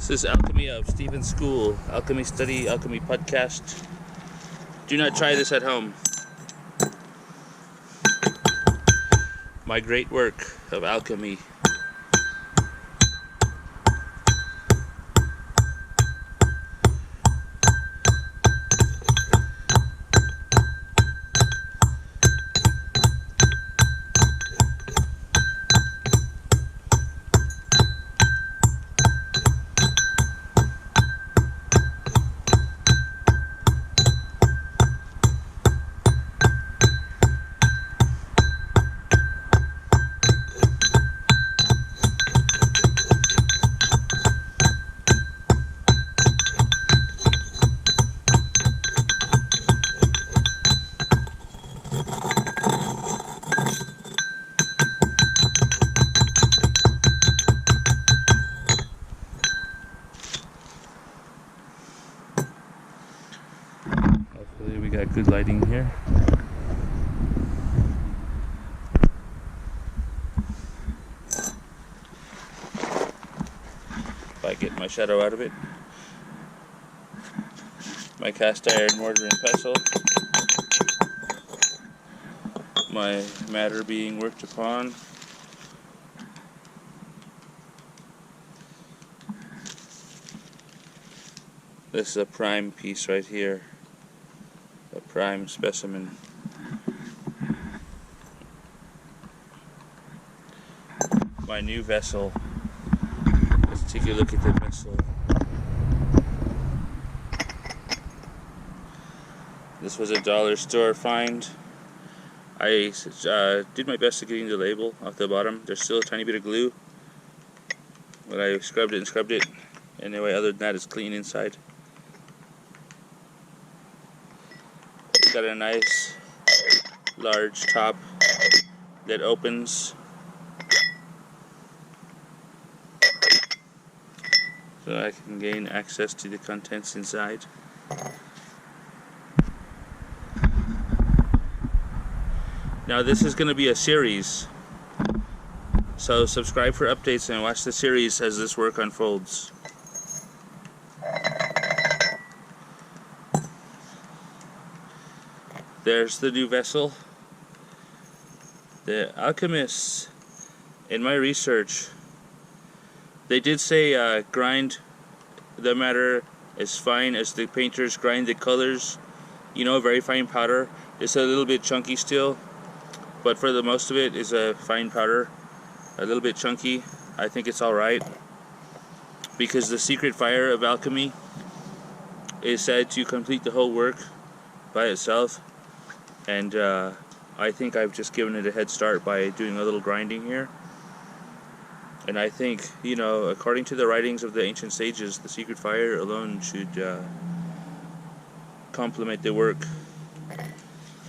This is Alchemy of Stephen's School, Alchemy Study, Alchemy Podcast. Do not try this at home. My great work of alchemy. Hopefully we got good lighting here. If I get my shadow out of it. My cast iron mortar and pestle. My matter being worked upon. This is a prime piece right here. A prime specimen. My new vessel. Let's take a look at the vessel. This was a dollar store find. I did my best to getting the label off the bottom. There's still a tiny bit of glue, but I scrubbed it and scrubbed it. Anyway, other than that, it's clean inside. It's got a nice large top that opens, so I can gain access to the contents inside. Now this is going to be a series, so subscribe for updates and watch the series as this work unfolds. There's the new vessel. The alchemists, in my research, they did say grind the matter as fine as the painters grind the colors. You know, very fine powder. It's a little bit chunky still, but for the most of it is a fine powder. A little bit chunky. I think it's alright, because the secret fire of alchemy is said to complete the whole work by itself. And I think I've just given it a head start by doing a little grinding here. And I think, you know, according to the writings of the ancient sages, the secret fire alone should complement the work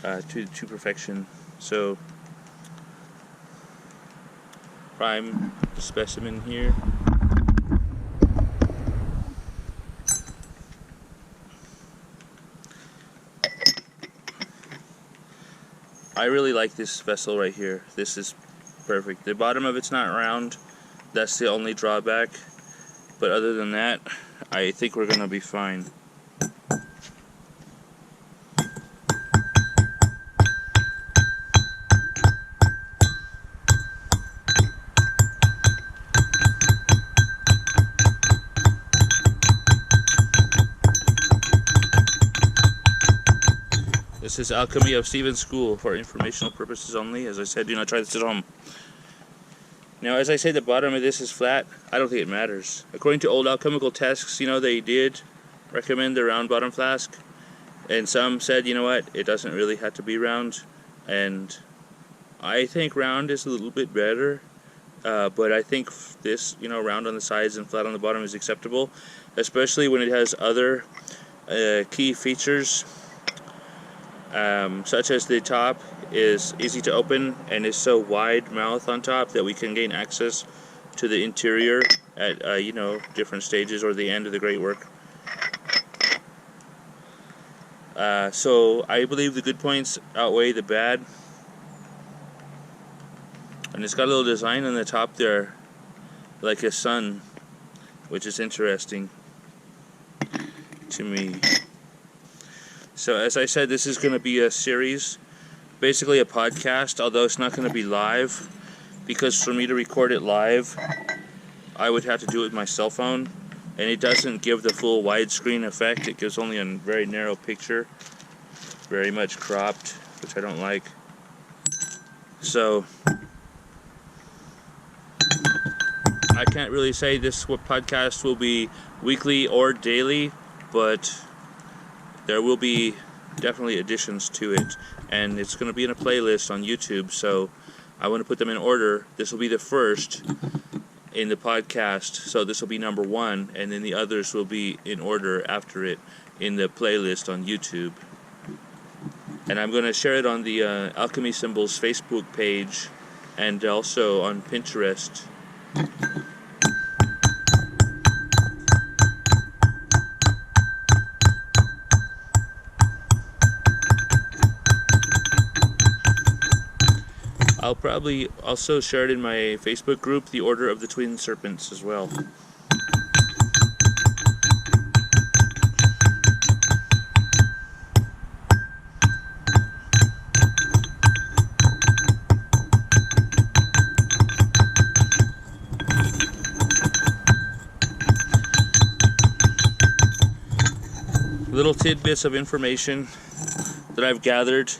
to perfection. So, prime specimen here. I really like this vessel right here. This is perfect. The bottom of it's not round. That's the only drawback. But other than that, I think we're gonna be fine. This is Alchemy of Stephen's School for informational purposes only. As I said, do not try this at home. Now, as I say, the bottom of this is flat. I don't think it matters. According to old alchemical texts, you know, they did recommend the round bottom flask. And some said, you know what, it doesn't really have to be round. And I think round is a little bit better. But I think this, you know, round on the sides and flat on the bottom is acceptable. Especially when it has other key features. Such as the top is easy to open and is so wide mouth on top that we can gain access to the interior at you know, different stages or the end of the great work. So I believe the good points outweigh the bad. And it's got a little design on the top there, like a sun which is interesting to me. So as I said, this is going to be a series, basically a podcast, although it's not going to be live, because for me to record it live, I would have to do it with my cell phone, and it doesn't give the full widescreen effect. It gives only a very narrow picture, very much cropped, which I don't like. So I can't really say this podcast will be weekly or daily, but there will be definitely additions to it, and it's going to be in a playlist on YouTube, so I want to put them in order. This will be the first in the podcast, so this will be number 1, and then the others will be in order after it in the playlist on YouTube. And I'm going to share it on the Alchemy Symbols Facebook page and also on Pinterest. I'll probably also share it in my Facebook group, The Order of the Twin Serpents, as well. Little tidbits of information that I've gathered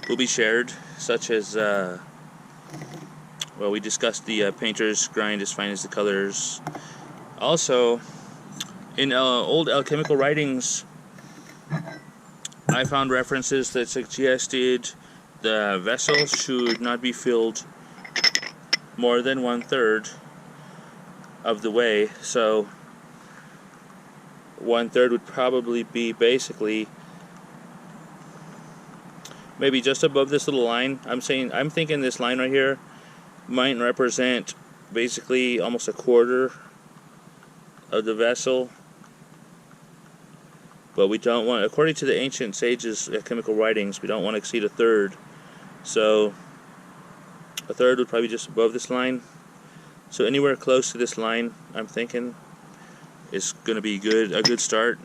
will be shared, such as, well, we discussed the painter's grind as fine as the colors. Also, in old alchemical writings, I found references that suggested the vessel should not be filled more than 1/3 of the way. So 1/3 would probably be basically maybe just above this little line. I'm thinking this line right here might represent basically almost 1/4 of the vessel, but we don't want, according to the ancient sages' chemical writings, we don't want to exceed 1/3. So 1/3 would probably be just above this line. So anywhere close to this line, I'm thinking, is going to be a good start.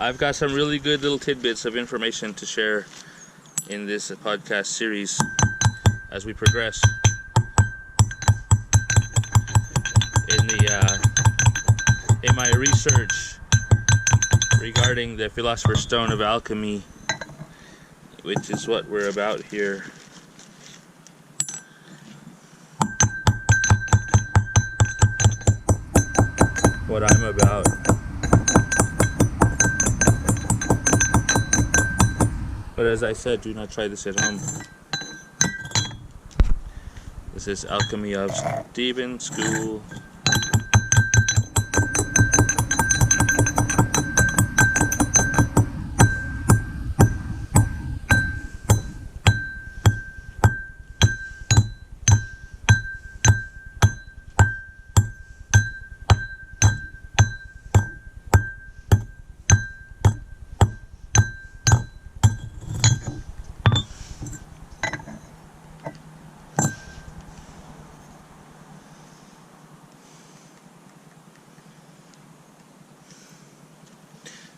I've got some really good little tidbits of information to share in this podcast series as we progress in my research regarding the Philosopher's Stone of Alchemy, which is what we're about here. What I'm about. But as I said, do not try this at home. This is Alchemy of Stephen School.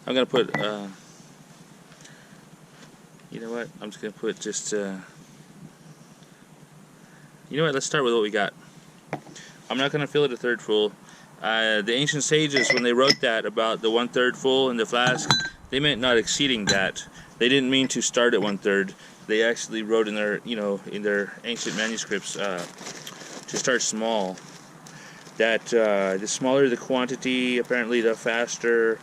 I'm gonna put, you know what? I'm just gonna put just, you know what? Let's start with what we got. I'm not gonna fill it a third full. The ancient sages, when they wrote that about the 1/3 full in the flask, they meant not exceeding that. They didn't mean to start at 1/3. They actually wrote in their, in their ancient manuscripts to start small. That the smaller the quantity, apparently the faster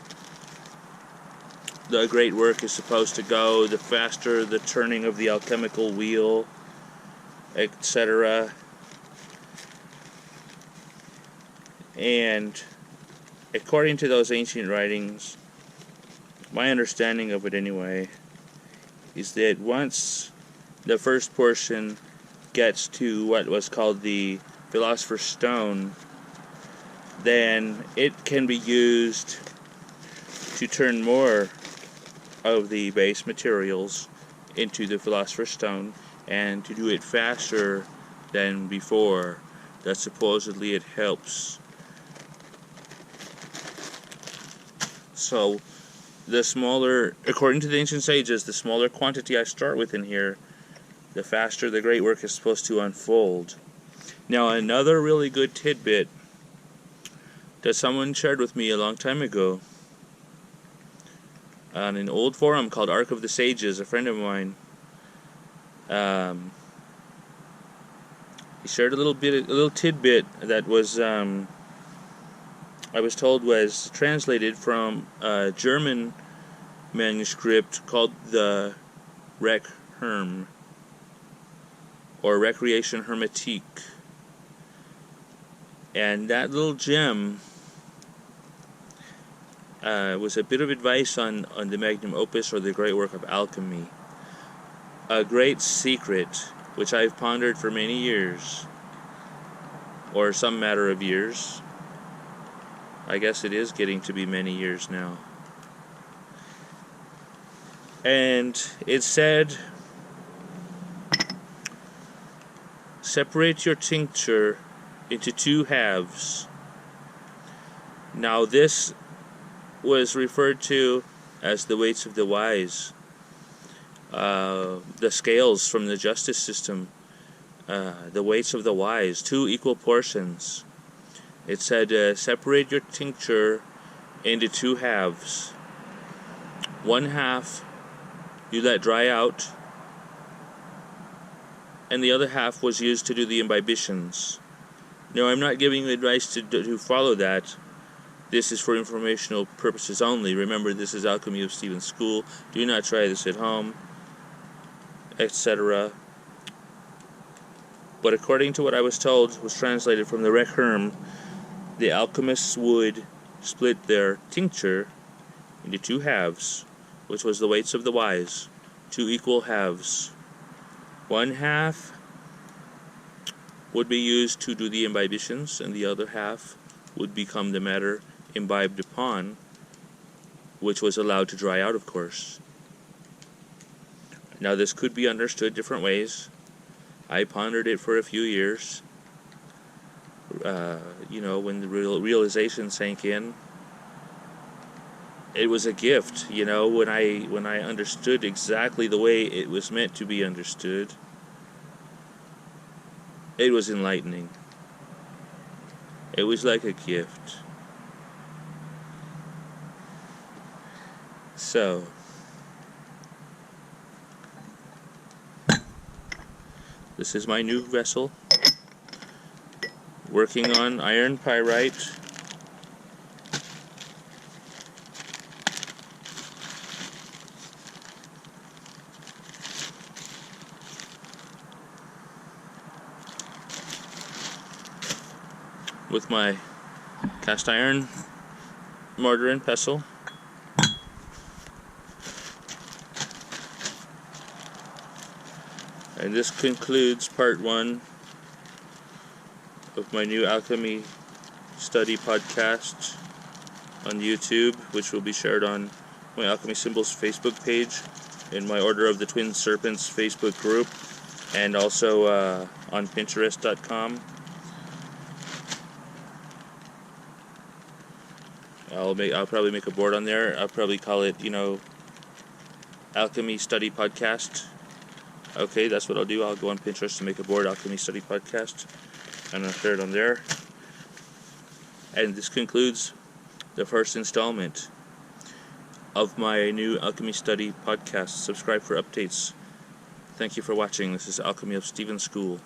the great work is supposed to go, the faster the turning of the alchemical wheel, etc. And according to those ancient writings, my understanding of it anyway, is that once the first portion gets to what was called the Philosopher's Stone, then it can be used to turn more of the base materials into the Philosopher's Stone, and to do it faster than before. That supposedly it helps. So, the smaller, according to the ancient sages, the smaller quantity I start with in here, the faster the great work is supposed to unfold. Now, another really good tidbit that someone shared with me a long time ago on an old forum called Ark of the Sages, a friend of mine, he shared a little tidbit that was, I was told was translated from a German manuscript called the Rec Herm, or Recreation Hermetique. And that little gem was a bit of advice on the magnum opus, or the great work of alchemy. A great secret which I've pondered for many years, or some matter of years. I guess it is getting to be many years now. And it said, separate your tincture into 2 halves. Now this was referred to as the weights of the wise, the scales from the justice system, the weights of the wise, 2 equal portions. It said, separate your tincture into 2 halves. 1 half you let dry out, and the other half was used to do the imbibitions. Now, I'm not giving you advice to follow that. This is for informational purposes only. Remember, this is Alchemy of Stephen's School. Do not try this at home, etc. But according to what I was told, was translated from the Rec Herm, the alchemists would split their tincture into 2 halves, which was the weights of the wise, 2 equal halves. 1 half would be used to do the imbibitions, and the other half would become the matter imbibed upon, which was allowed to dry out, of course. Now, this could be understood different ways. I pondered it for a few years. When the realization sank in, it was a gift. When I understood exactly the way it was meant to be understood, it was enlightening. It was like a gift. So, this is my new vessel, working on Iron Pyrite. With my cast iron mortar and pestle. And this concludes part 1 of my new alchemy study podcast on YouTube, which will be shared on my Alchemy Symbols Facebook page, in my Order of the Twin Serpents Facebook group, and also on Pinterest.com. I'll probably make a board on there. I'll probably call it, Alchemy Study Podcast. Okay, that's what I'll do. I'll go on Pinterest to make a board, Alchemy Study Podcast, and I'll share it on there. And this concludes the first installment of my new Alchemy Study Podcast. Subscribe for updates. Thank you for watching. This is Alchemy of Stephen School.